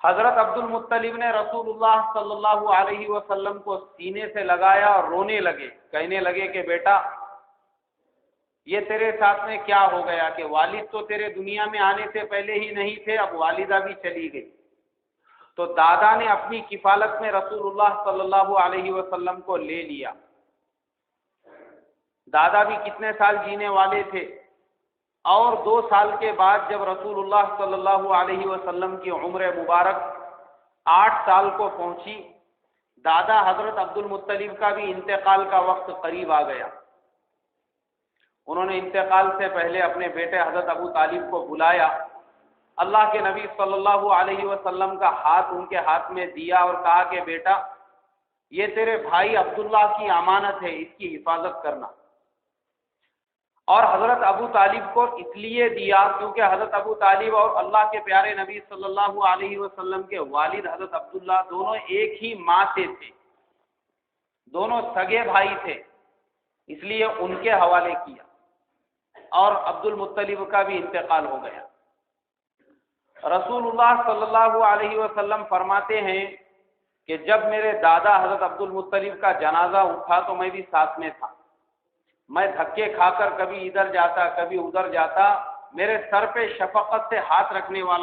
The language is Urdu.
حضرت عبد المطلب نے رسول اللہ صلی اللہ علیہ وسلم کو سینے سے لگایا اور رونے لگے، کہنے لگے کہ بیٹا یہ تیرے ساتھ میں کیا ہو گیا کہ والد تو تیرے دنیا میں آنے سے پہلے ہی نہیں تھے، اب والدہ بھی چلی گئی۔ تو دادا نے اپنی کفالت میں رسول اللہ صلی اللہ علیہ وسلم کو لے لیا۔ دادا بھی کتنے سال جینے والے تھے، اور 2 سال کے بعد جب رسول اللہ صلی اللہ علیہ وسلم کی عمر مبارک 8 سال کو پہنچی، دادا حضرت عبد المطلب کا بھی انتقال کا وقت قریب آ گیا۔ انہوں نے انتقال سے پہلے اپنے بیٹے حضرت ابو طالب کو بلایا، اللہ کے نبی صلی اللہ علیہ وسلم کا ہاتھ ان کے ہاتھ میں دیا اور کہا کہ بیٹا یہ تیرے بھائی عبداللہ کی امانت ہے، اس کی حفاظت کرنا۔ اور حضرت ابو طالب کو اس لیے دیا کیونکہ حضرت ابو طالب اور اللہ کے پیارے نبی صلی اللہ علیہ وسلم کے والد حضرت عبداللہ دونوں ایک ہی ماں سے تھے، دونوں سگے بھائی تھے، اس لیے ان کے حوالے کیا۔ اور عبد المطلب کا بھی انتقال ہو گیا۔ رسول اللہ صلی اللہ علیہ وسلم فرماتے ہیں کہ جب میرے دادا حضرت عبد المطلب کا جنازہ اٹھا تو میں بھی ساتھ میں تھا۔ میں دھکے کھا کر کبھی ادھر جاتا کبھی ادھر جاتا، میرے سر پہ شفقت سے ہاتھ رکھنے والا